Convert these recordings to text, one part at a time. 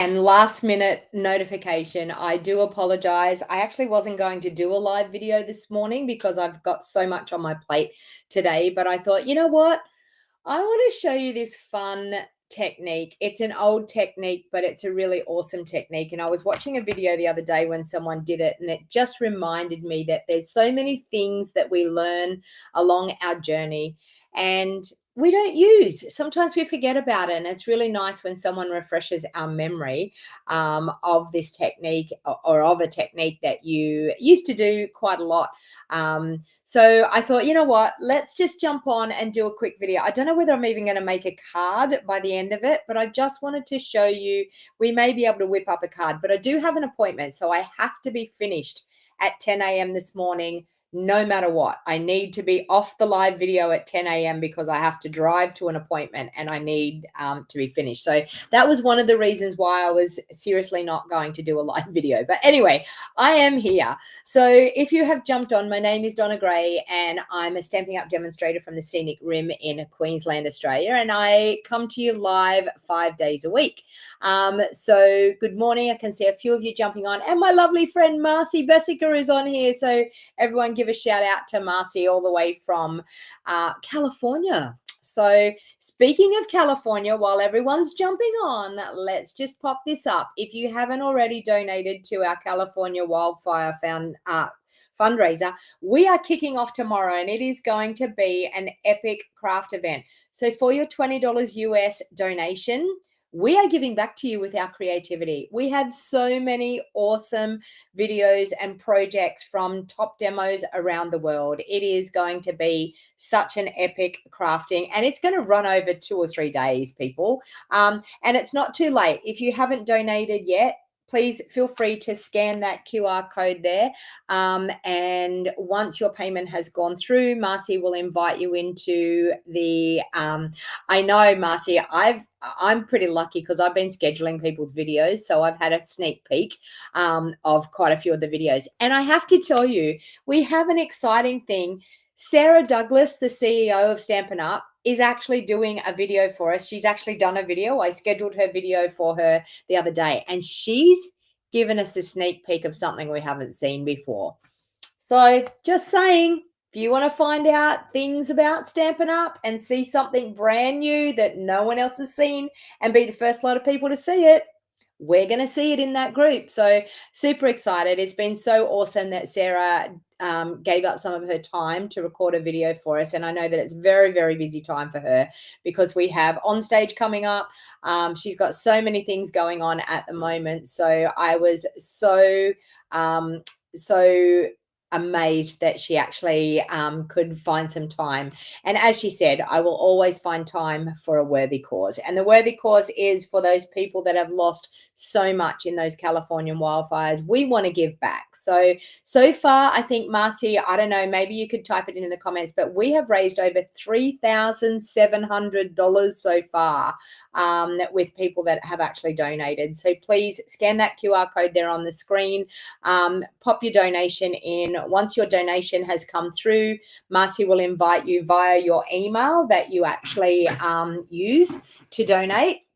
And last minute notification, I do apologize. I actually wasn't going to do a live video this morning because I've got so much on my plate today, but I thought, you know what? I want to show you this fun technique. It's an old technique, but it's a really awesome technique. And I was watching a video the other day when someone did it, and it just reminded me that there's so many things that we learn along our journey and we don't use. Sometimes we forget about it, and it's really nice when someone refreshes our memory of this technique or of a technique that you used to do quite a lot. So I thought, you know what, let's just jump on and do a quick video. I don't know whether I'm even going to make a card by the end of it, but I just wanted to show you, we may be able to whip up a card, but I do have an appointment, so I have to be finished at 10 a.m. this morning. No matter what, I need to be off the live video at 10 a.m. because I have to drive to an appointment and I need to be finished. So that was one of the reasons why I was seriously not going to do a live video. But anyway, I am here. So if you have jumped on, my name is Donna Gray and I'm a Stampin' Up demonstrator from the Scenic Rim in Queensland, Australia. And I come to you live 5 days a week. So good morning. I can see a few of you jumping on, and my lovely friend Marcy Bessica is on here. So everyone give a shout out to Marcy all the way from California. So speaking of California, while everyone's jumping on, let's just pop this up. If you haven't already donated to our California Wildfire fundraiser, we are kicking off tomorrow, and it is going to be an epic craft event. So for your $20 US donation, we are giving back to you with our creativity. We have so many awesome videos and projects from top demos around the world. It is going to be such an epic crafting, and it's going to run over 2 or 3 days, people. And it's not too late. If you haven't donated yet, please feel free to scan that QR code there. And once your payment has gone through, Marcy will invite you into the, I know, Marcy, I'm pretty lucky because I've been scheduling people's videos. So I've had a sneak peek of quite a few of the videos. And I have to tell you, we have an exciting thing. Sarah Douglas, the CEO of Stampin' Up, is actually doing a video for us. She's actually done a video. I scheduled her video for her the other day, and she's given us a sneak peek of something we haven't seen before. So just saying, if you want to find out things about Stampin' Up and see something brand new that no one else has seen and be the first lot of people to see it, we're going to see it in that group. So super excited. It's been so awesome that Sarah gave up some of her time to record a video for us. And I know that it's very, very busy time for her because we have On Stage coming up. She's got so many things going on at the moment. So I was so amazed that she actually could find some time. And as she said, I will always find time for a worthy cause. And the worthy cause is for those people that have lost so much in those Californian wildfires. We want to give back. So far, I think, Marcy, I don't know, maybe you could type it in the comments, but we have raised over $3,700 so far with people that have actually donated. So please scan that QR code there on the screen, pop your donation in. Once your donation has come through, Marcy will invite you via your email that you actually use to donate.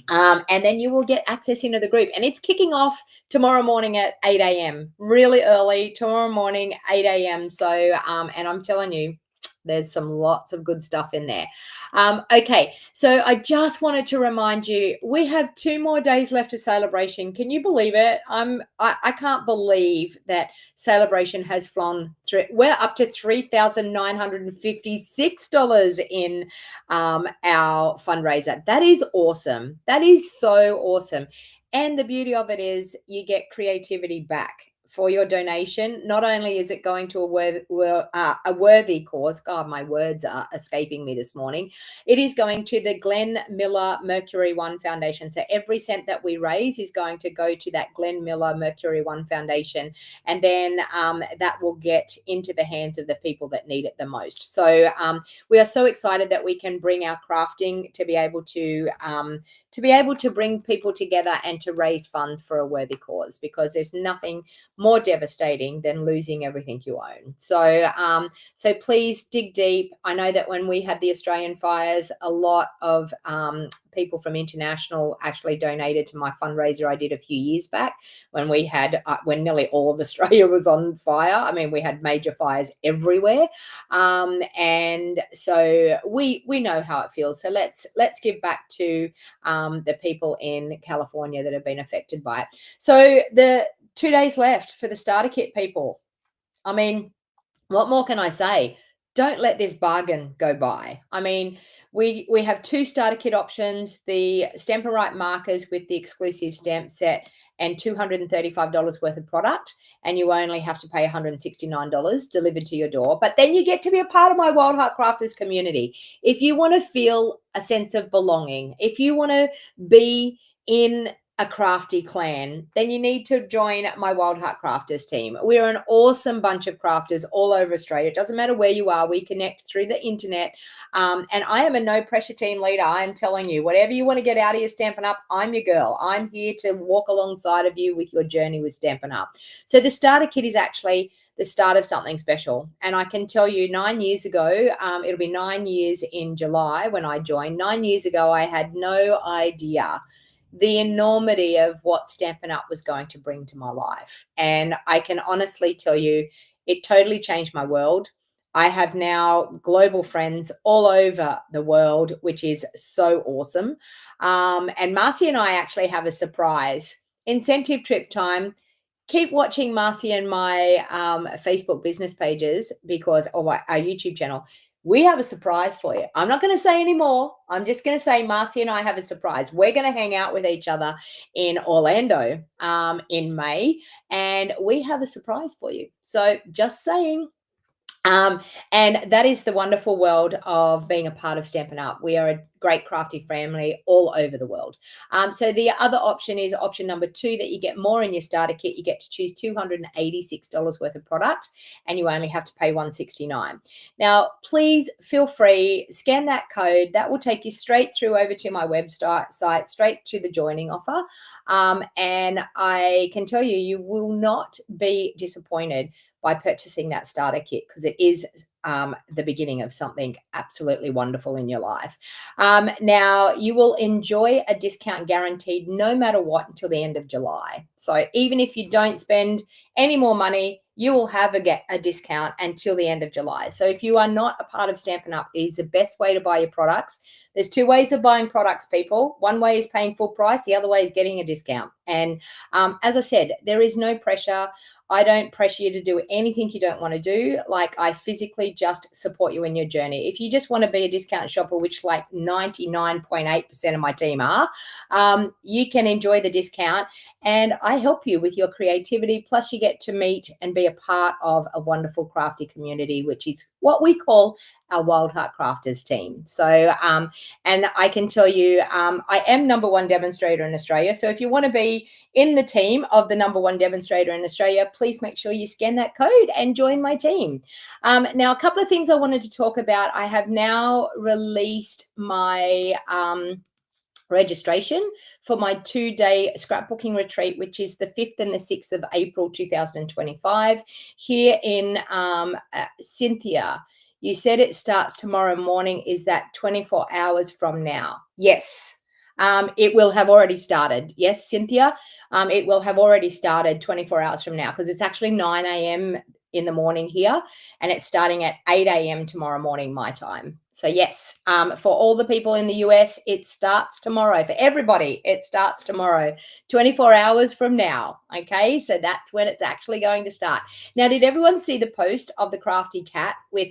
And then you will get access into the group. And it's kicking off tomorrow morning at 8 a.m. Really early, tomorrow morning, 8 a.m. So, and I'm telling you, there's lots of good stuff in there. Okay, so I just wanted to remind you, we have 2 more days left of Sale-A-Bration. Can you believe it? I can't believe that Sale-A-Bration has flown through. We're up to $3,956 in our fundraiser. That is awesome. That is so awesome. And the beauty of it is you get creativity back for your donation. Not only is it going to a worthy cause, God, my words are escaping me this morning, it is going to the Glenn Miller Mercury One Foundation. So every cent that we raise is going to go to that Glenn Miller Mercury One Foundation, and then that will get into the hands of the people that need it the most. So we are so excited that we can bring our crafting to be able to bring people together and to raise funds for a worthy cause, because there's nothing more devastating than losing everything you own. So please dig deep. I know that when we had the Australian fires, a lot of people from international actually donated to my fundraiser I did a few years back when we had when nearly all of Australia was on fire. I mean, we had major fires everywhere, and so we know how it feels. So let's give back to the people in California that have been affected by it. So the 2 days left for the starter kit, people. I mean, what more can I say? Don't let this bargain go by. I mean, we have 2 starter kit options, the Stampin' Right markers with the exclusive stamp set and $235 worth of product, and you only have to pay $169 delivered to your door. But then you get to be a part of my Wildheart Crafters community. If you want to feel a sense of belonging, if you want to be in a crafty clan, then you need to join my Wildheart Crafters team. We're an awesome bunch of crafters all over Australia. It doesn't matter where you are. We connect through the internet. And I am a no pressure team leader. I am telling you, whatever you want to get out of your Stampin' Up, I'm your girl. I'm here to walk alongside of you with your journey with Stampin' Up. So the starter kit is actually the start of something special. And I can tell you 9 years ago, it'll be 9 years in July when I joined. 9 years ago, I had no idea the enormity of what Stampin' Up was going to bring to my life. And I can honestly tell you, it totally changed my world. I have now global friends all over the world, which is so awesome. And Marcy and I actually have a surprise. Incentive trip time. Keep watching Marcy and my Facebook business pages because, or our YouTube channel. We have a surprise for you. I'm not going to say any more. I'm just going to say Marcy and I have a surprise. We're going to hang out with each other in Orlando in May, and we have a surprise for you. So just saying. And that is the wonderful world of being a part of Stampin' Up. We are a great crafty family all over the world. So the other option is option number 2, that you get more in your starter kit. You get to choose $286 worth of product, and you only have to pay $169. Now, please feel free, scan that code. That will take you straight through over to my website, straight to the joining offer. And I can tell you, you will not be disappointed by purchasing that starter kit, because it is the beginning of something absolutely wonderful in your life. Now, you will enjoy a discount guaranteed no matter what until the end of July. So even if you don't spend any more money, you will have a discount until the end of July. So if you are not a part of Stampin' Up, it is the best way to buy your products. There's 2 ways of buying products, people. One way is paying full price. The other way is getting a discount. And as I said, there is no pressure. I don't pressure you to do anything you don't want to do. Like, I physically just support you in your journey. If you just want to be a discount shopper, which like 99.8% of my team are, you can enjoy the discount, and I help you with your creativity. Plus you get to meet and be a part of a wonderful crafty community, which is what we call our Wildheart Crafters team. So, and I can tell you, I am #1 demonstrator in Australia. So if you want to be in the team of the #1 demonstrator in Australia, please make sure you scan that code and join my team. Now, a couple of things I wanted to talk about. I have now released my registration for my 2-day scrapbooking retreat, which is the 5th and the 6th of April 2025 here in Cynthia. You said it starts tomorrow morning. Is that 24 hours from now? Yes. It will have already started. Yes, Cynthia, it will have already started 24 hours from now, because it's actually 9 a.m. in the morning here, and it's starting at 8 a.m. tomorrow morning, my time. So yes, for all the people in the US, it starts tomorrow. For everybody, it starts tomorrow, 24 hours from now. Okay, so that's when it's actually going to start. Now, did everyone see the post of the crafty cat with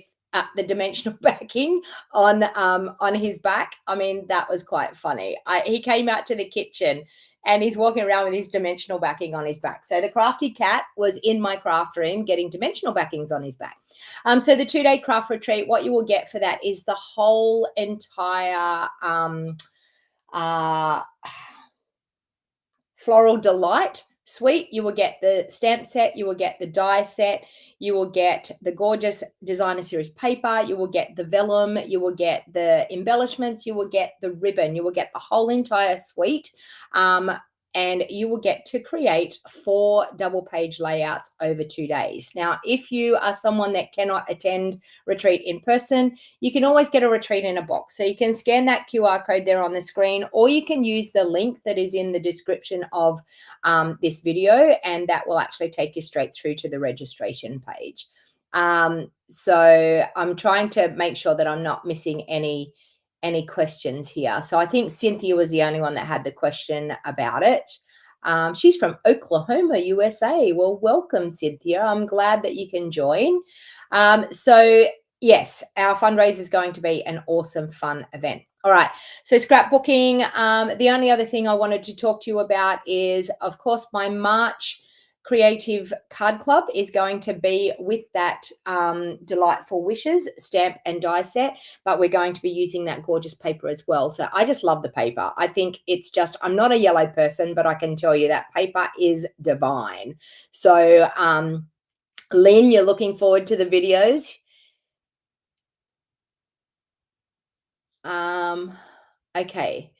the dimensional backing on his back? I mean, that was quite funny. He came out to the kitchen and he's walking around with his dimensional backing on his back. So the crafty cat was in my craft room getting dimensional backings on his back. So the 2-day craft retreat, what you will get for that is the whole entire Floral Delight suite. You will get the stamp set, you will get the die set, you will get the gorgeous designer series paper, you will get the vellum, you will get the embellishments, you will get the ribbon, you will get the whole entire suite. and you will get to create 4 double page layouts over 2 days. Now, if you are someone that cannot attend retreat in person, you can always get a retreat in a box. So you can scan that QR code there on the screen, or you can use the link that is in the description of this video, and that will actually take you straight through to the registration page. So I'm trying to make sure that I'm not missing any questions here. So I think Cynthia was the only one that had the question about it. She's from Oklahoma, USA. Well, welcome, Cynthia. I'm glad that you can join. So yes, our fundraiser is going to be an awesome, fun event. All right. So scrapbooking. The only other thing I wanted to talk to you about is, of course, my March Creative Card Club is going to be with that Delightful Wishes stamp and die set, but we're going to be using that gorgeous paper as well. So I just love the paper. I think it's just, I'm not a yellow person, but I can tell you that paper is divine. So Lynn, you're looking forward to the videos. Okay.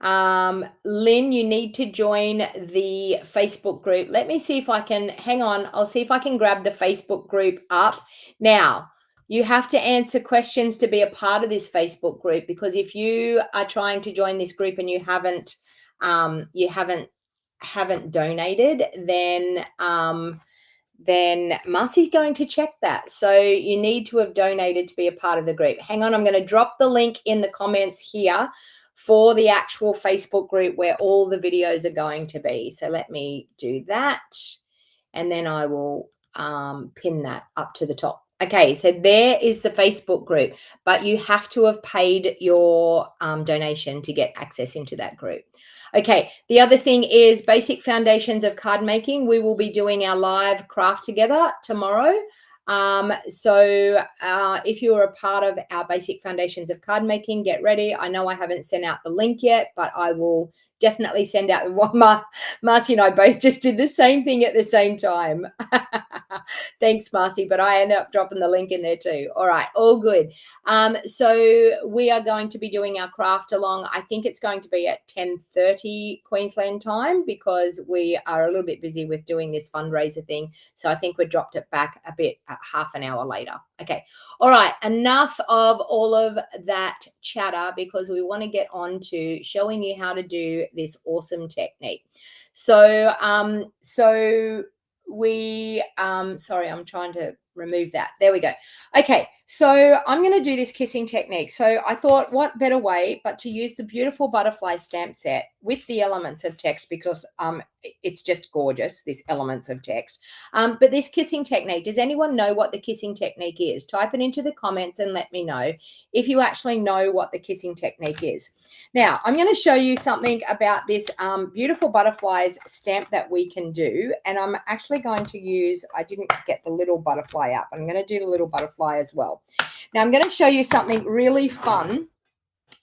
Lynn, you need to join the Facebook group. Let me see if I can, hang on. I'll see if I can grab the Facebook group up. Now, you have to answer questions to be a part of this Facebook group, because if you are trying to join this group and you haven't donated, then Marcy's going to check that. So you need to have donated to be a part of the group. Hang on, I'm going to drop the link in the comments here for the actual Facebook group where all the videos are going to be. So let me do that, and then I will pin that up to the top. Okay, so there is the Facebook group, but you have to have paid your donation to get access into that group. Okay, the other thing is Basic Foundations of Card Making. We will be doing our live craft together tomorrow. So if you are a part of our Basic Foundations of Card Making, get ready. I know I haven't sent out the link yet, but I will definitely send out one. Marcy and I both just did the same thing at the same time. Thanks, Marcy, but I ended up dropping the link in there too. All right, all good. So we are going to be doing our craft along. I think it's going to be at 10:30 Queensland time, because we are a little bit busy with doing this fundraiser thing. So I think we dropped it back a bit at half an hour later. Okay. All right. Enough of all of that chatter, because we want to get on to showing you how to do this awesome technique. So, sorry, I'm trying to remove that. There we go. Okay, so I'm going to do this kissing technique. So I thought, what better way but to use the beautiful butterfly stamp set with the elements of text, because it's just gorgeous, this elements of text. But this kissing technique, does anyone know what the kissing technique is? Type it into the comments and let me know if you actually know what the kissing technique is. Now, I'm going to show you something about this beautiful butterflies stamp that we can do. And I'm actually going to use, I didn't get the little butterfly up. I'm going to do the little butterfly as well. Now, I'm going to show you something really fun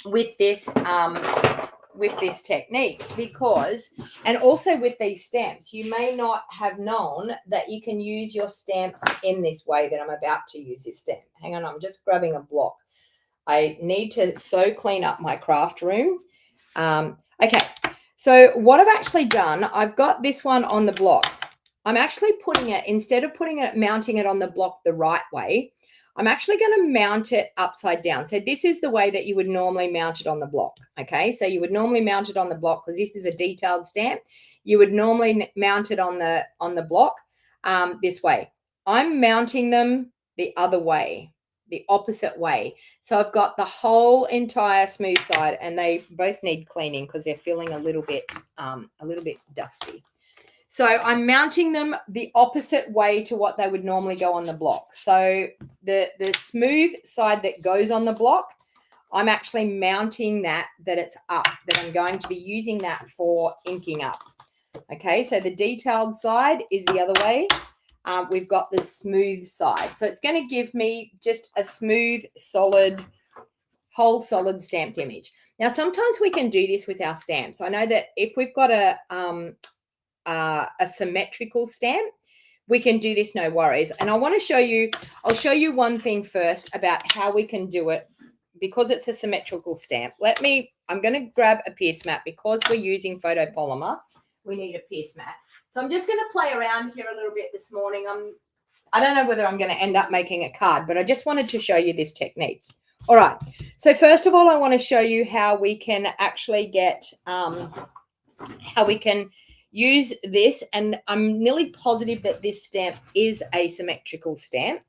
with this technique, because, and also with these stamps, you may not have known that you can use your stamps in this way that I'm about to use this stamp. Hang on, I'm just grabbing a block. I need to so clean up my craft room. Okay, so what I've actually done, I've got this one on the block. I'm actually putting it, instead of mounting it on the block the right way, I'm actually going to mount it upside down. So this is the way that you would normally mount it on the block. Okay, so you would normally mount it on the block, because this is a detailed stamp. You would normally mount it on the block this way. I'm mounting them the other way, the opposite way. So I've got the whole entire smooth side, and they both need cleaning because they're feeling a little bit dusty. So I'm mounting them the opposite way to what they would normally go on the block. So the smooth side that goes on the block, I'm actually mounting that it's up, that I'm going to be using that for inking up. Okay, so the detailed side is the other way. We've got the smooth side. So it's going to give me just a smooth, solid, whole solid stamped image. Now, sometimes we can do this with our stamps. I know that if we've got a symmetrical stamp, we can do this, no worries. And I want to show you, I'll show you one thing first about how we can do it, because it's a symmetrical stamp. I'm going to grab a pierce mat, because we're using photopolymer. we need a pierce mat. So I'm just going to play around here a little bit this morning. I don't know whether I'm going to end up making a card, but I just wanted to show you this technique. All right. So first of all, I want to show you how we can actually get, how we can use this. And I'm nearly positive that this stamp is a symmetrical stamp.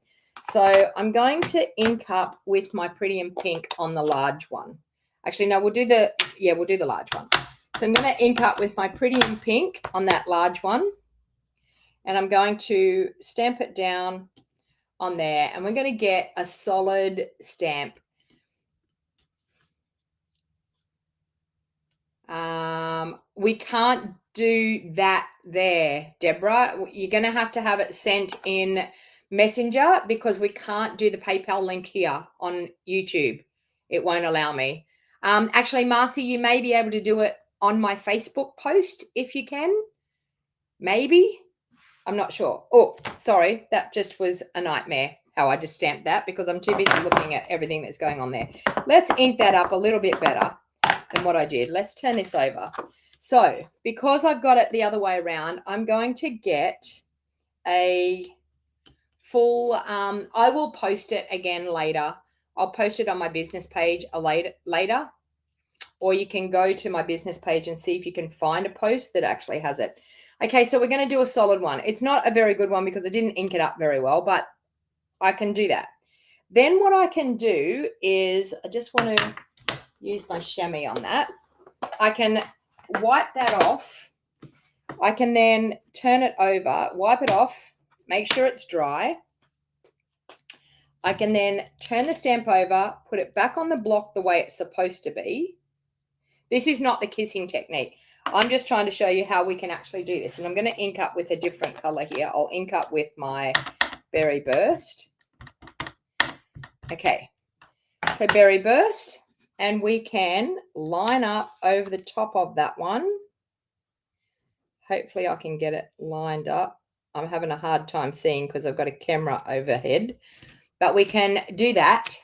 So I'm going to ink up with my Pretty in Pink on the large one. Actually, no, we'll do the large one. So I'm going to ink up with my Pretty in Pink on that large one. And I'm going to stamp it down on there. And we're going to get a solid stamp. We can't do that there, Deborah. You're going to have it sent in Messenger because we can't do the PayPal link here on YouTube. It won't allow me. Actually, Marcy, you may be able to do it on my Facebook post if you can. Maybe. I'm not sure. Oh, sorry. That just was a nightmare how I just stamped that because I'm too busy looking at everything that's going on there. Let's ink that up a little bit better than what I did. Let's turn this over. So because I've got it the other way around, I'm going to get a full, I will post it again later. I'll post it on my business page later, or you can go to my business page and see if you can find a post that actually has it. Okay, so we're going to do a solid one. It's not a very good one because I didn't ink it up very well, but I can do that. Then what I can do is I just want to use my chamois on that. I can wipe that off. I can then turn it over, wipe it off, make sure it's dry. I can then turn the stamp over, put it back on the block the way it's supposed to be. This is not the kissing technique. I'm just trying to show you how we can actually do this. And I'm going to ink up with a different color here. I'll ink up with my Berry Burst. Okay, so Berry Burst. And we can line up over the top of that one. Hopefully I can get it lined up. I'm having a hard time seeing because I've got a camera overhead. But we can do that.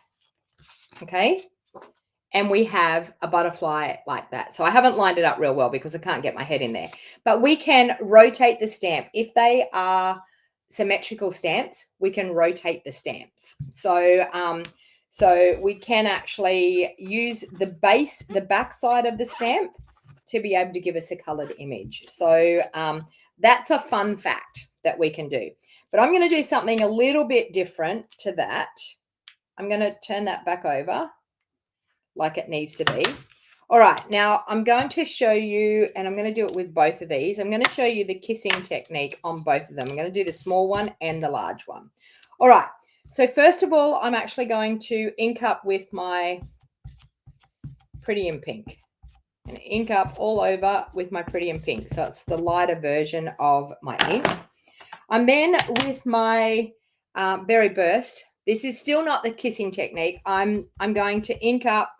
Okay. And we have a butterfly like that. So I haven't lined it up real well because I can't get my head in there. But we can rotate the stamp. If they are symmetrical stamps, we can rotate the stamps. So we can actually use the base, the back side of the stamp to be able to give us a colored image. So that's a fun fact that we can do. But I'm going to do something a little bit different to that. I'm going to turn that back over like it needs to be. All right, now I'm going to show you, and I'm going to do it with both of these. I'm going to show you the kissing technique on both of them. I'm going to do the small one and the large one. All right, so first of all, I'm actually going to ink up with my Pretty in Pink. And ink up all over with my Pretty in Pink. So it's the lighter version of my ink. And then with my Berry Burst, this is still not the kissing technique. I'm going to ink up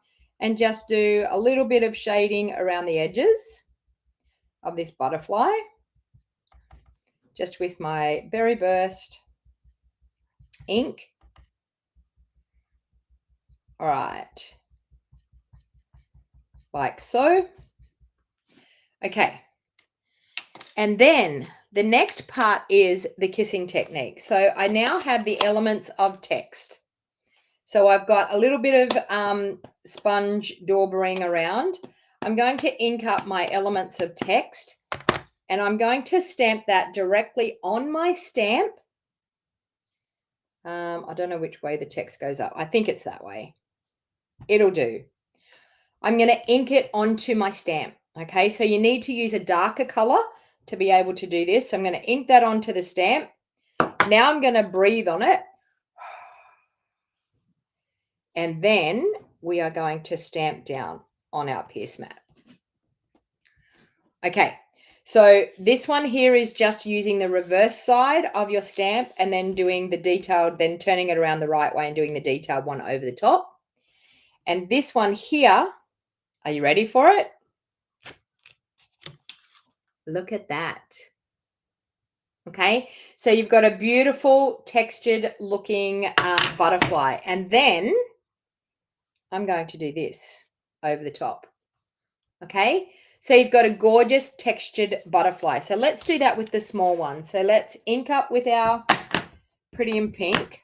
and just do a little bit of shading around the edges of this butterfly, just with my Berry Burst ink. All right, like so. Okay, and then the next part is the kissing technique. So I now have the elements of text. So I've got a little bit of sponge daubering around. I'm going to ink up my elements of text, and I'm going to stamp that directly on my stamp. I don't know which way the text goes up. I think it's that way. It'll do. I'm going to ink it onto my stamp. Okay, so you need to use a darker color to be able to do this. So I'm going to ink that onto the stamp. Now I'm going to breathe on it. And then we are going to stamp down on our pierce mat. Okay, so this one here is just using the reverse side of your stamp and then doing the detailed, then turning it around the right way and doing the detailed one over the top. And this one here, are you ready for it? Look at that. Okay, so you've got a beautiful textured looking butterfly. And then I'm going to do this over the top. Okay, So you've got a gorgeous textured butterfly. So let's do that with the small one. So let's ink up with our Pretty in Pink.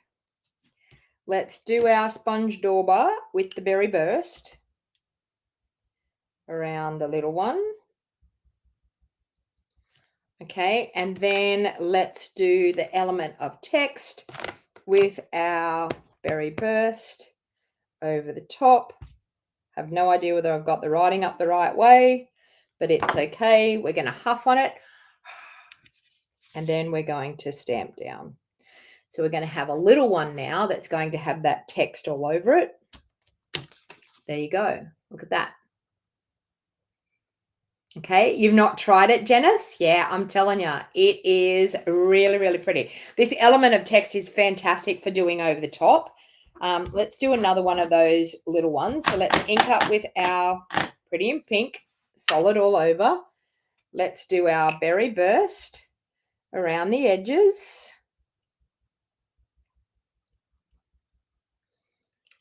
Let's do our sponge dauber with the berry burst around the little one. Okay, and then let's do the element of text with our berry burst over the top. Have no idea whether I've got the writing up the right way, but it's okay. We're going to huff on it, and then we're going to stamp down. So we're going to have a little one now that's going to have that text all over it. There you go. Look at that. Okay, you've not tried it, Janice? Yeah, I'm telling you, it is really, really pretty. This element of text is fantastic for doing over the top. Let's do another one of those little ones. So let's ink up with our Pretty in Pink, solid all over. Let's do our berry burst around the edges.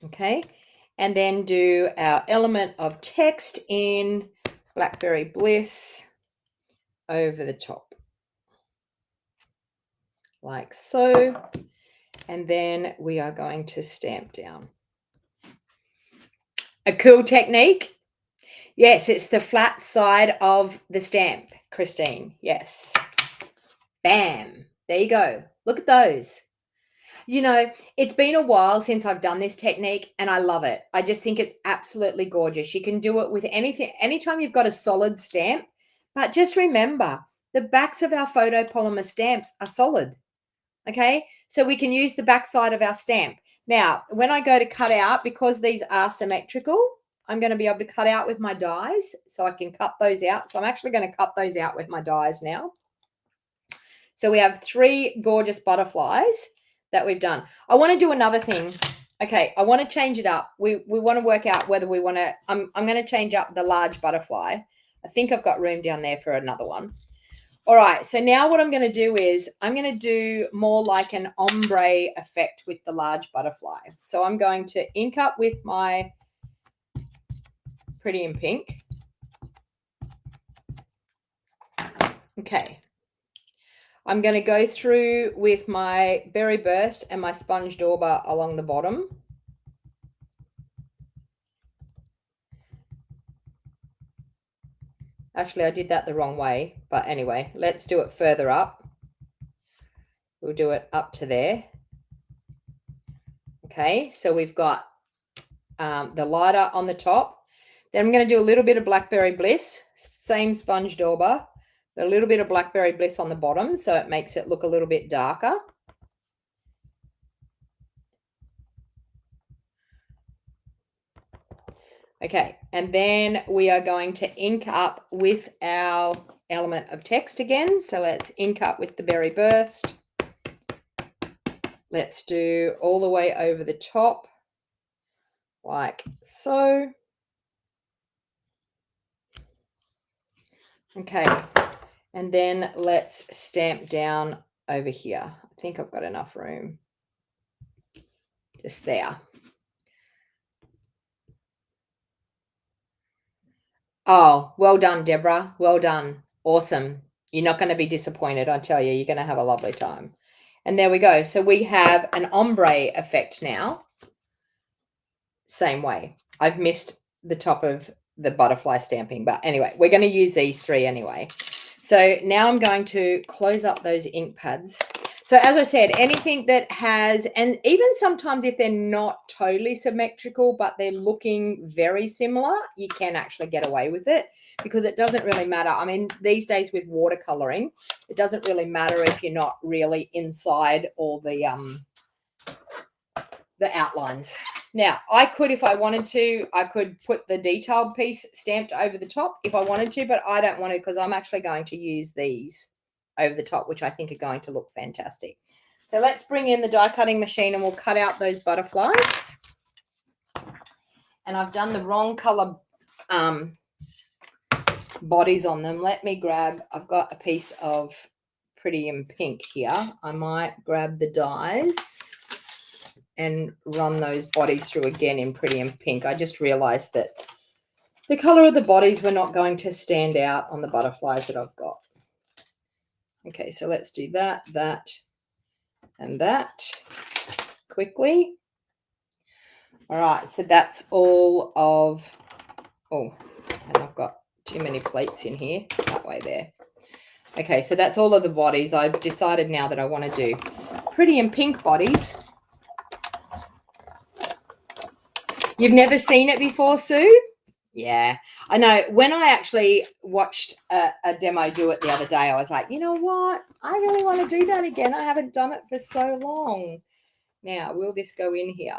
Okay, and then do our element of text in Blackberry Bliss over the top, like so. And then we are going to stamp down. A cool technique. Yes, it's the flat side of the stamp, Christine. Yes. Bam. There you go. Look at those. You know, it's been a while since I've done this technique and I love it. I just think it's absolutely gorgeous. You can do it with anything, anytime you've got a solid stamp. But just remember, the backs of our photopolymer stamps are solid. Okay, so we can use the back side of our stamp. Now, when I go to cut out, because these are symmetrical, I'm going to be able to cut out with my dies, so I can cut those out. So I'm actually going to cut those out with my dies now. So we have 3 gorgeous butterflies that we've done. I want to do another thing. Okay, I want to change it up. We want to work out whether we want to, I'm going to change up the large butterfly. I think I've got room down there for another one. All right, so now what I'm going to do is I'm going to do more like an ombre effect with the large butterfly. So I'm going to ink up with my Pretty in Pink. Okay. I'm going to go through with my berry burst and my sponge dauber along the bottom. Actually, I did that the wrong way, but anyway, let's do it further up. We'll do it up to there. Okay, so we've got the lighter on the top. Then I'm going to do a little bit of Blackberry Bliss, same sponge dauber, a little bit of Blackberry Bliss on the bottom, so it makes it look a little bit darker. Okay, and then we are going to ink up with our element of text again. So let's ink up with the berry burst. Let's do all the way over the top, like so. Okay, and then let's stamp down over here. I think I've got enough room. Just there. Oh, well done, Deborah. Well done. Awesome. You're not going to be disappointed, I tell you. You're going to have a lovely time. And there we go. So we have an ombre effect now. Same way. I've missed the top of the butterfly stamping. But anyway, we're going to use these 3 anyway. So now I'm going to close up those ink pads. So as I said, anything that has, and even sometimes if they're not totally symmetrical, but they're looking very similar, you can actually get away with it because it doesn't really matter. I mean, these days with watercoloring, it doesn't really matter if you're not really inside all the outlines. Now, I could, if I wanted to, I could put the detailed piece stamped over the top if I wanted to, but I don't want to because I'm actually going to use these over the top, which I think are going to look fantastic. So let's bring in the die cutting machine and we'll cut out those butterflies. And I've done the wrong color bodies on them. Let me grab, I've got a piece of Pretty in Pink here. I might grab the dies and run those bodies through again in Pretty in Pink. I just realized that the color of the bodies were not going to stand out on the butterflies that I've got. Okay, so let's do that, that, and that quickly. All right, so that's all of, oh, and I've got too many plates in here, that way there. Okay, so that's all of the bodies. I've decided now that I want to do pretty and pink bodies. You've never seen it before, Sue? Yeah, I know. When I actually watched a demo do it the other day, I was like, you know what? I really want to do that again. I haven't done it for so long. Now, will this go in here?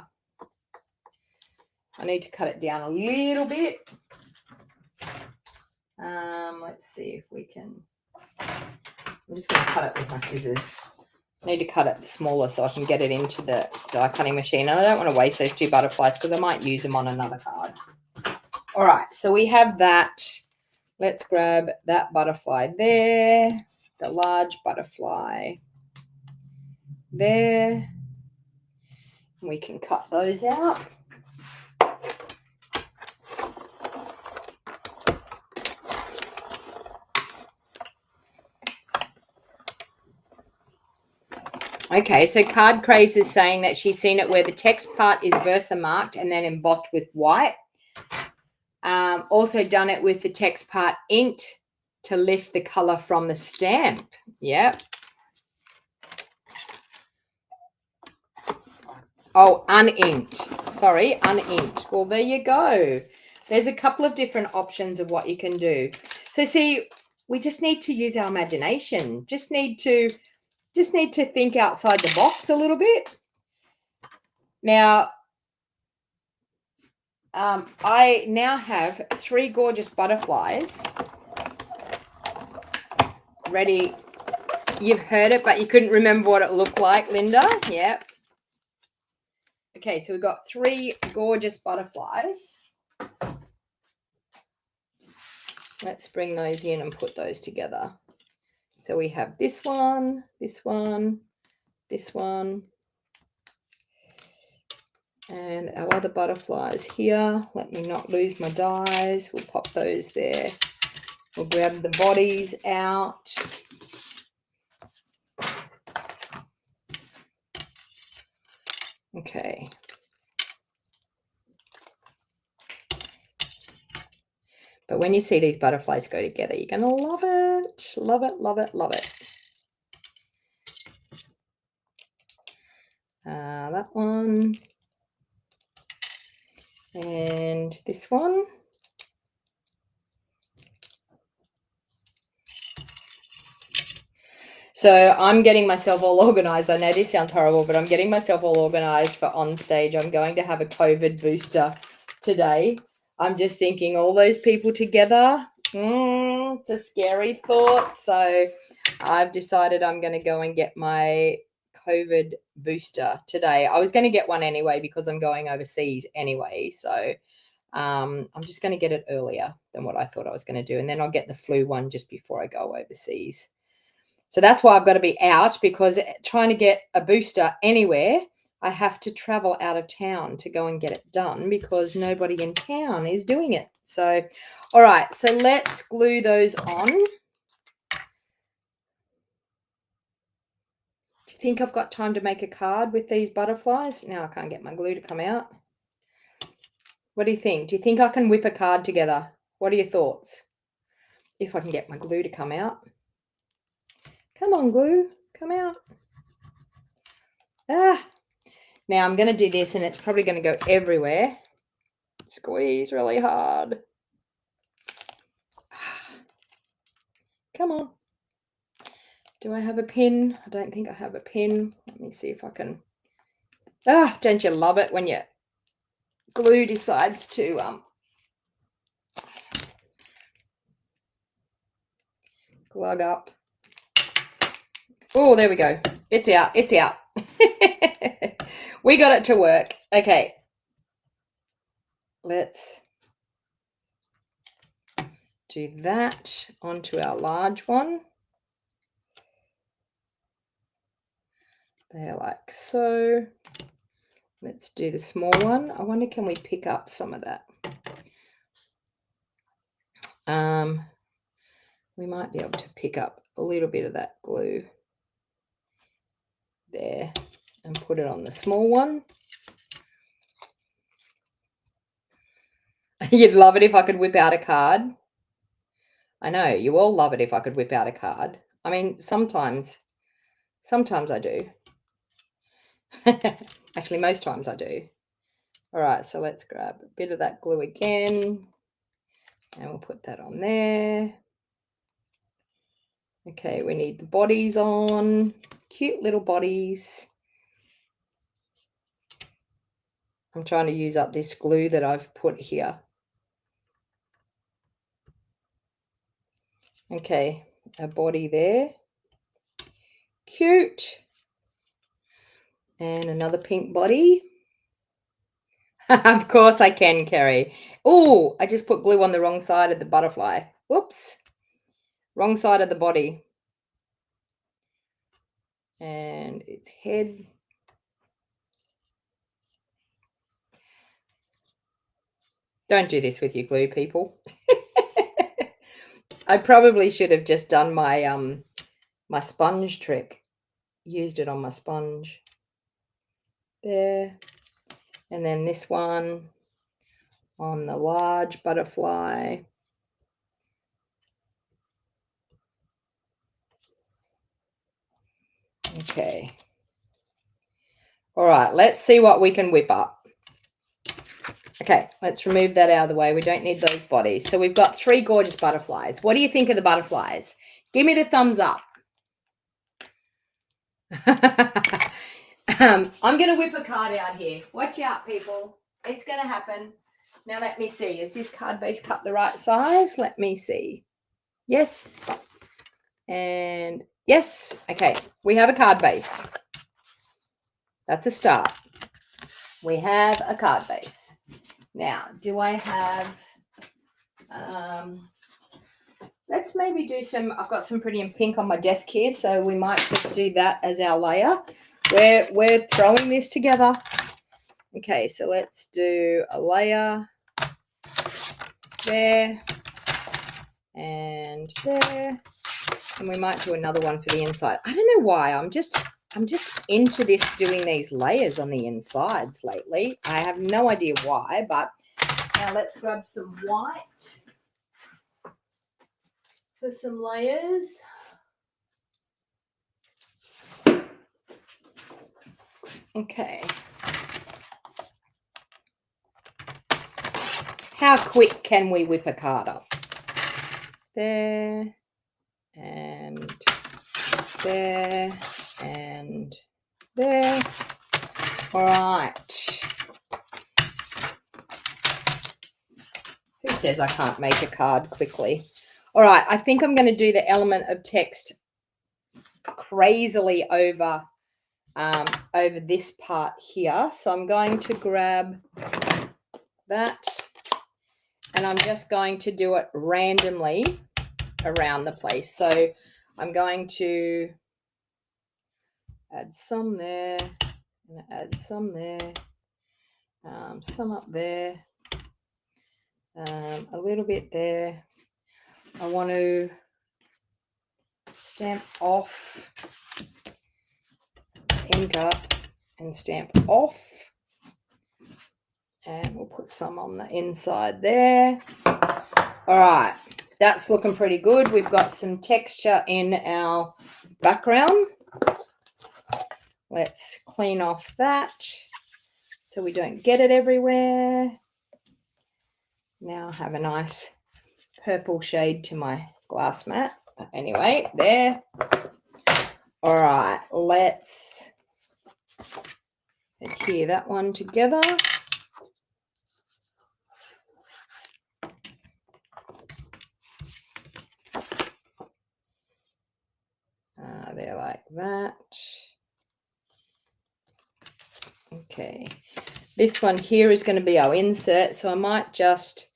I need to cut it down a little bit. Let's see if we can. I'm just going to cut it with my scissors. I need to cut it smaller so I can get it into the die cutting machine. And I don't want to waste those 2 butterflies because I might use them on another card. All right, so we have that. Let's grab that butterfly there, the large butterfly there. We can cut those out. Okay, so Card Craze is saying that she's seen it where the text part is Versa marked and then embossed with white. Also done it with the text part inked to lift the color from the stamp. Yep. Oh, uninked. Sorry, uninked. Well, there you go. There's a couple of different options of what you can do. So see, we just need to use our imagination. Just need to think outside the box a little bit. Now, I now have 3 gorgeous butterflies ready. You've heard it, but you couldn't remember what it looked like, Linda. Yep. Okay, so we've got 3 gorgeous butterflies. Let's bring those in and put those together. So we have this one, this one, this one, and our other butterflies here. Let me not lose my dies. We'll pop those there. We'll grab the bodies out. Okay. But when you see these butterflies go together, you're going to love it. Love it, love it, love it. That one. And this one. So I'm getting myself all organized. I know this sounds horrible, but I'm getting myself all organized for on stage. I'm going to have a COVID booster today. I'm just thinking all those people together. It's a scary thought. So I've decided I'm going to go and get my COVID booster today. I was going to get one anyway because I'm going overseas anyway. So I'm just going to get it earlier than what I thought I was going to do. And then I'll get the flu one just before I go overseas. So that's why I've got to be out, because trying to get a booster anywhere, I have to travel out of town to go and get it done because nobody in town is doing it. So, all right, so let's glue those on. Do you think I've got time to make a card with these butterflies? Now I can't get my glue to come out. What do you think? Do you think I can whip a card together? What are your thoughts? If I can get my glue to come out. Come on, glue, come out. Now I'm going to do this and it's probably going to go everywhere. Squeeze really hard. Come on. Do I have a pin? I don't think I have a pin. Let me see if I can. Don't you love it when your glue decides to glug up? Oh, there we go. It's out. It's out. We got it to work. Okay. Let's do that onto our large one. There, like so. Let's do the small one. I wonder, can we pick up some of that? We might be able to pick up a little bit of that glue there and put it on the small one. You'd love it if I could whip out a card. I know, you all love it if I could whip out a card. I mean, sometimes I do. Actually, most times I do. All right, so let's grab a bit of that glue again, and we'll put that on there. Okay, we need the bodies on. Cute little bodies. I'm trying to use up this glue that I've put here. Okay, a body there. Cute. And another pink body. Of course I can, Kerry. Oh, I just put glue on the wrong side of the butterfly. Whoops. Wrong side of the body. And its head. Don't do this with your glue, people. I probably should have just done my my sponge trick. Used it on my sponge. There. And then this one on the large butterfly. Okay. All right, let's see what we can whip up. Okay, let's remove that out of the way. We don't need those bodies. So we've got 3 gorgeous butterflies. What do you think of the butterflies? Give me the thumbs up. I'm going to whip a card out here. Watch out, people. It's going to happen. Now let me see. Is this card base cut the right size? Let me see. Yes. And yes. Okay, we have a card base. That's a start. We have a card base. Now, do I have, let's maybe do some, I've got some pretty in pink on my desk here, so we might just do that as our layer. We're throwing this together. Okay, so let's do a layer there and there. And we might do another one for the inside. I don't know why. I'm just into this, doing these layers on the insides lately. I have no idea why, but now let's grab some white for some layers. Okay. How quick can we whip a card up? There and there and there. All right. Who says I can't make a card quickly? All right, I think I'm going to do the element of text crazily over this part here. So I'm going to grab that, and I'm just going to do it randomly around the place. So I'm going to add some there, and add some there, some up there, a little bit there. I want to stamp off, ink up, and stamp off. And we'll put some on the inside there. All right, that's looking pretty good. We've got some texture in our background. Let's clean off that so we don't get it everywhere. Now I have a nice purple shade to my glass mat. But anyway, there. All right, let's adhere that one together. There, like that. Okay, this one here is going to be our insert, so I might just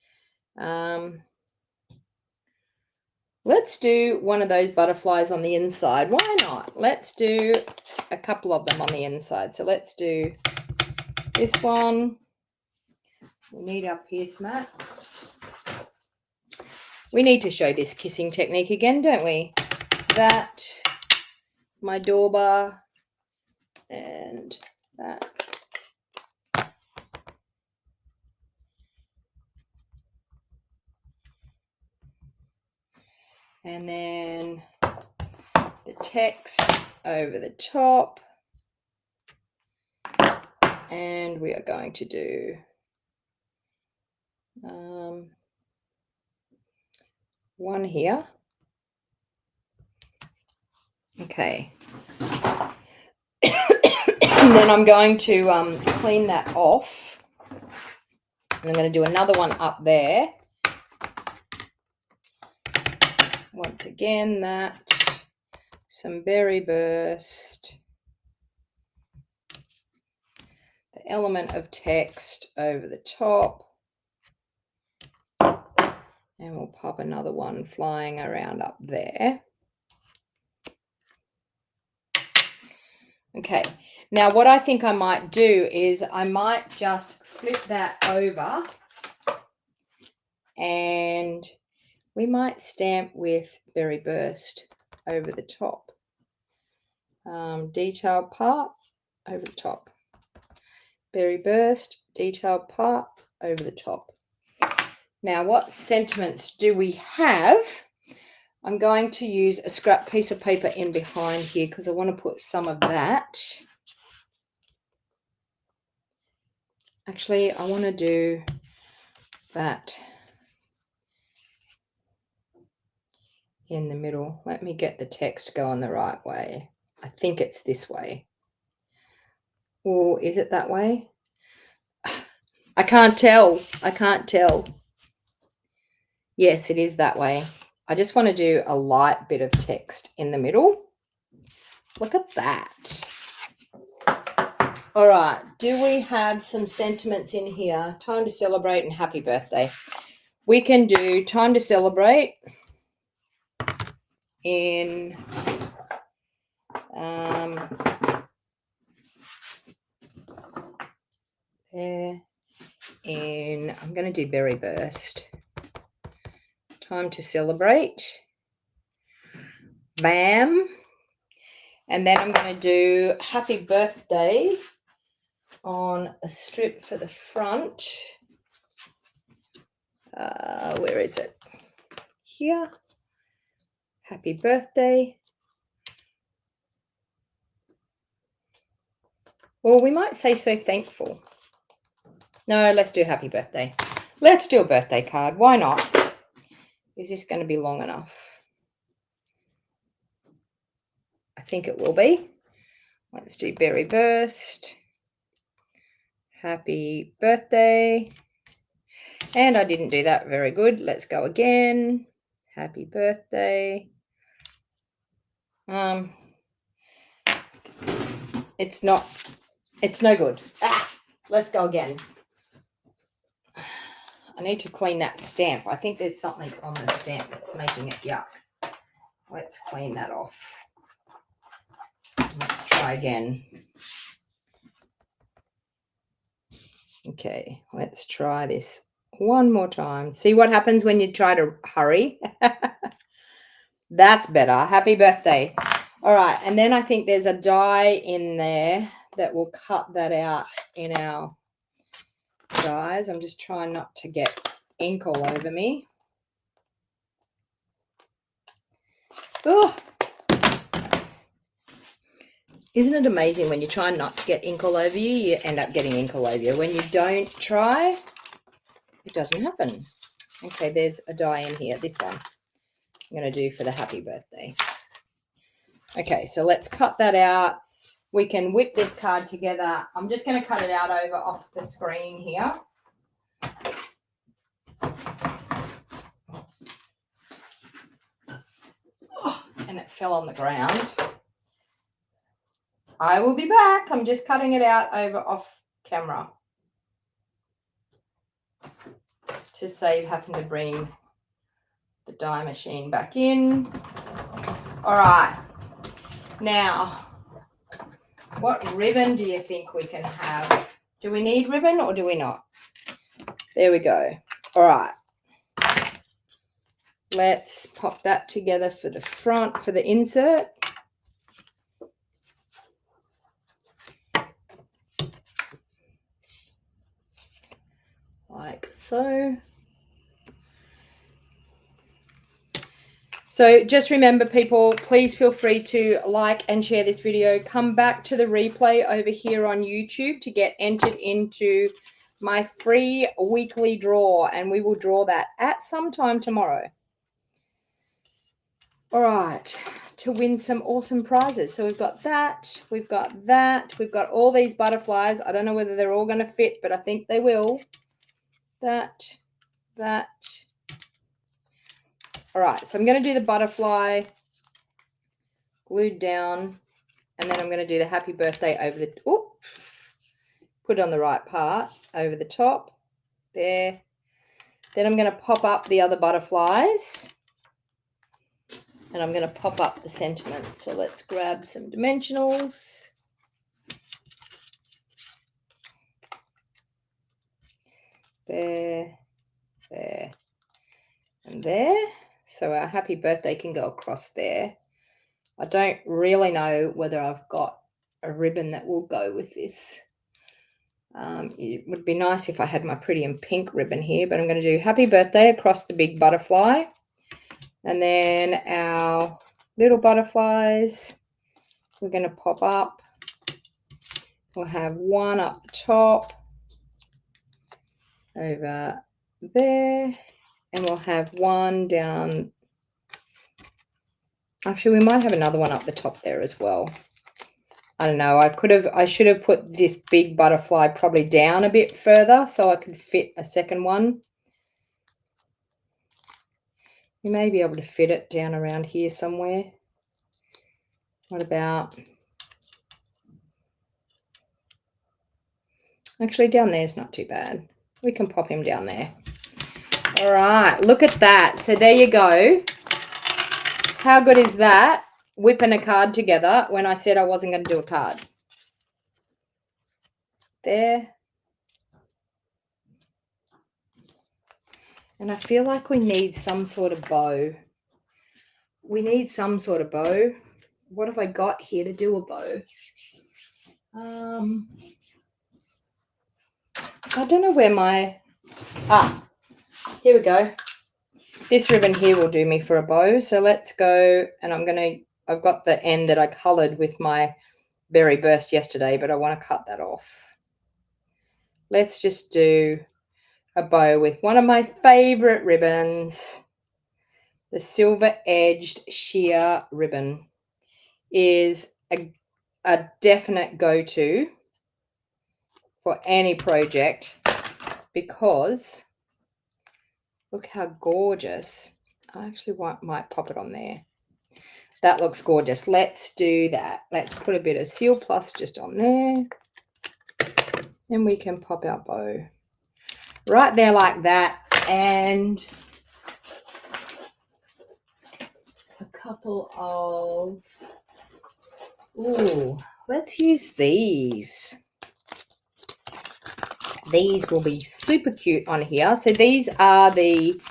let's do one of those butterflies on the inside. Why not? Let's do a couple of them on the inside. So let's do this one. We need our pierce mat. We need to show this kissing technique again, don't we? That, my door bar, and that. And then the text over the top. And we are going to do one here. Okay. And then I'm going to clean that off. And I'm going to do another one up there. Once again, that, some berry burst, the element of text over the top, and we'll pop another one flying around up there. Okay, now what I think I might do is I might just flip that over and we might stamp with berry burst over the top. Detailed part over the top. Berry burst, detailed part over the top. Now, what sentiments do we have? I'm going to use a scrap piece of paper in behind here because I want to put some of that. Actually, I want to do that in the middle. Let me get the text going the right way. I think it's this way. Or is it that way? I can't tell. I can't tell. Yes, it is that way. I just want to do a light bit of text in the middle. Look at that. All right. Do we have some sentiments in here? Time to celebrate and happy birthday. We can do time to celebrate in there. I'm going to do berry burst. Time to celebrate. Bam. And then I'm going to do happy birthday on a strip for the front. Where is it? Here. Happy birthday. Or we might say so thankful. No, let's do happy birthday. Let's do a birthday card. Why not? Is this going to be long enough? I think it will be. Let's do berry burst. Happy birthday. And I didn't do that very good. Let's go again. Happy birthday. It's no good. Let's go again. I need to clean that stamp. I think there's something on the stamp that's making it yuck. Let's clean that off. Let's try again. Okay, let's try this one more time. See what happens when you try to hurry? That's better. Happy birthday. All right, and then I think there's a die in there that will cut that out in our dies. I'm just trying not to get ink all over me. Oh, isn't it amazing when you try not to get ink all over you, you end up getting ink all over you. When you don't try, it doesn't happen. Okay, there's a die in here. This one I'm going to do for the happy birthday. Okay, so let's cut that out. We can whip this card together. I'm just going to cut it out over off the screen here. Oh, and it fell on the ground. I will be back. I'm just cutting it out over off camera to save having to bring the die machine back in. All right. Now, what ribbon do you think we can have? Do we need ribbon or do we not? There we go. All right. Let's pop that together for the front, for the insert. Like so. So just remember, people, please feel free to like and share this video. Come back to the replay over here on YouTube to get entered into my free weekly draw, and we will draw that at some time tomorrow. All right, to win some awesome prizes. So we've got that, we've got that, we've got all these butterflies. I don't know whether they're all going to fit, but I think they will. That. All right, so I'm going to do the butterfly glued down, and then I'm going to do the happy birthday over the, put it on the right part, over the top, there. Then I'm going to pop up the other butterflies, and I'm going to pop up the sentiment. So let's grab some dimensionals. There, there, and there. So our happy birthday can go across there. I don't really know whether I've got a ribbon that will go with this. It would be nice if I had my pretty and pink ribbon here, but I'm going to do happy birthday across the big butterfly. And then our little butterflies, we're going to pop up. We'll have one up the top, over there, and we'll have one down. Actually, we might have another one up the top there as well. I don't know. I should have put this big butterfly probably down a bit further so I could fit a second one. You may be able to fit it down around here somewhere. What about? Actually, down there is not too bad. We can pop him down there. All right, look at that. So there you go. How good is that? Whipping a card together when I said I wasn't going to do a card. There. And I feel like we need some sort of bow. We need some sort of bow. What have I got here to do a bow? I don't know where my... here we go. This ribbon here will do me for a bow. So let's go, and I've got the end that I coloured with my berry burst yesterday, but I want to cut that off. Let's just do a bow with one of my favorite ribbons. The silver edged sheer ribbon is a definite go-to for any project, because look how gorgeous. I actually might pop it on there. That looks gorgeous. Let's do that. Let's put a bit of Seal Plus just on there, and we can pop our bow right there like that. And a couple of, let's use these. These will be super cute on here. So these are the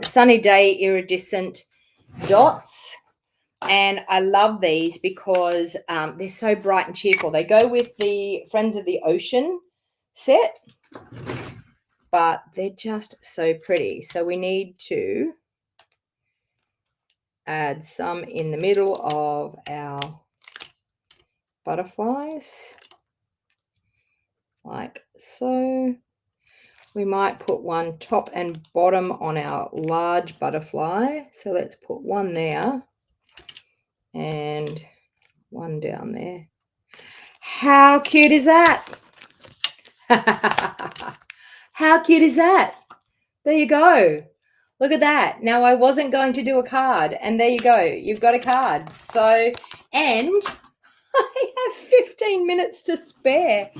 Sunny Day Iridescent dots. And I love these because they're so bright and cheerful. They go with the Friends of the Ocean set, but they're just so pretty. So we need to add some in the middle of our butterflies, like so. We might put one top and bottom on our large butterfly. So let's put one there and one down there. How cute is that? How cute is that? There you go. Look at that. Now, I wasn't going to do a card, and there you go. You've got a card. So, and I have 15 minutes to spare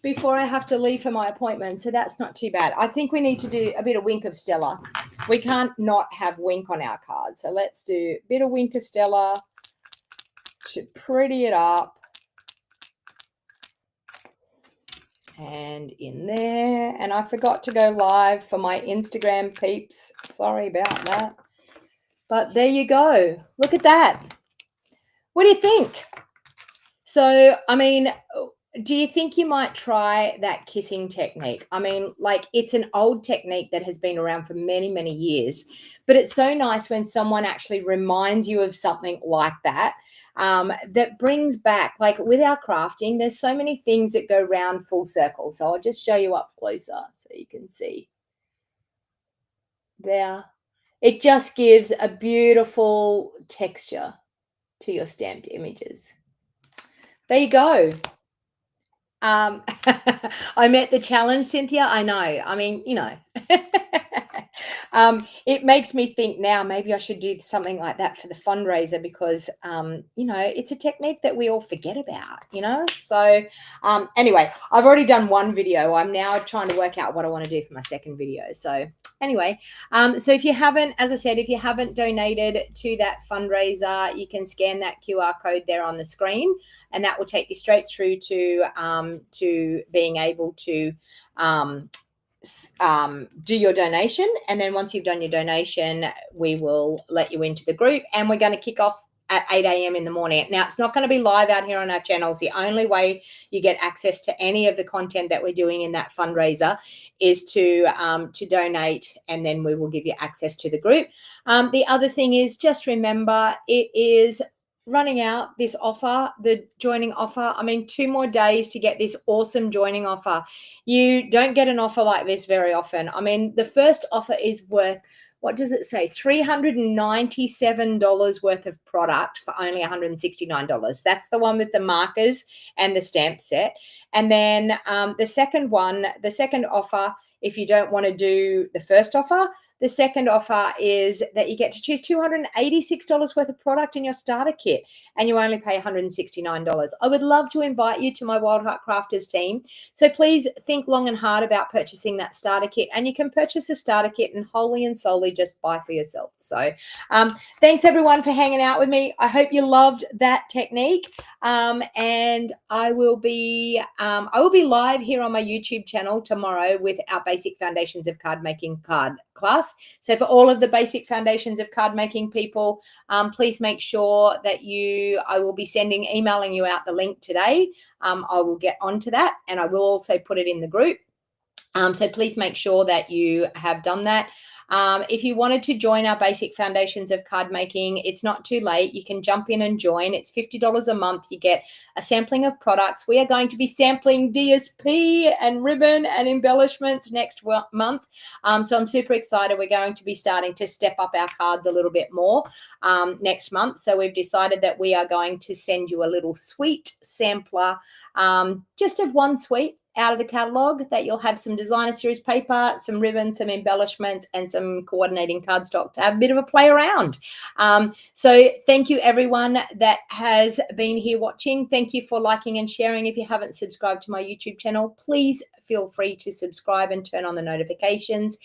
before I have to leave for my appointment. So that's not too bad. I think we need to do a bit of Wink of Stella. We can't not have Wink on our card. So let's do a bit of Wink of Stella to pretty it up. And in there. And I forgot to go live for my Instagram peeps. Sorry about that. But there you go. Look at that. What do you think? So, I mean, do you think you might try that kissing technique? I mean, like, it's an old technique that has been around for many, many years, but it's so nice when someone actually reminds you of something like that. That brings back, like with our crafting, there's so many things that go round full circle. So I'll just show you up closer so you can see there. It just gives a beautiful texture to your stamped images. There you go. I met the challenge, Cynthia. I know. I mean, you know, it makes me think now maybe I should do something like that for the fundraiser because, you know, it's a technique that we all forget about, you know. So anyway, I've already done one video. I'm now trying to work out what I want to do for my second video. So anyway, so if you haven't, as I said, if you haven't donated to that fundraiser, you can scan that QR code there on the screen, and that will take you straight through to being able to do your donation. And then once you've done your donation, we will let you into the group, and we're going to kick off at 8 a.m. in the morning. Now, it's not going to be live out here on our channels. The only way you get access to any of the content that we're doing in that fundraiser is to donate, and then we will give you access to the group. The other thing is, just remember, it is running out, this offer, the joining offer. I mean, 2 more days to get this awesome joining offer. You don't get an offer like this very often. I mean, the first offer is worth, what does it say? $397 worth of product for only $169. That's the one with the markers and the stamp set. And then the second offer, if you don't want to do the first offer, the second offer is that you get to choose $286 worth of product in your starter kit, and you only pay $169. I would love to invite you to my Wildheart Crafters team. So please think long and hard about purchasing that starter kit, and you can purchase a starter kit and wholly and solely just buy for yourself. So thanks everyone for hanging out with me. I hope you loved that technique. And I will be live here on my YouTube channel tomorrow with our Basic Foundations of Card Making card class. So for all of the Basic Foundations of Card Making people, please make sure that I will be emailing you out the link today. I will get onto that, and I will also put it in the group. So please make sure that you have done that. If you wanted to join our Basic Foundations of Card Making, it's not too late. You can jump in and join. It's $50 a month. You get a sampling of products. We are going to be sampling DSP and ribbon and embellishments next month. So I'm super excited. We're going to be starting to step up our cards a little bit more next month. So we've decided that we are going to send you a little sweet sampler, just of one suite out of the catalog, that you'll have some designer series paper, some ribbon, some embellishments, and some coordinating cardstock to have a bit of a play around. So thank you everyone that has been here watching. Thank you for liking and sharing. If you haven't subscribed to my YouTube channel, please feel free to subscribe and turn on the notifications.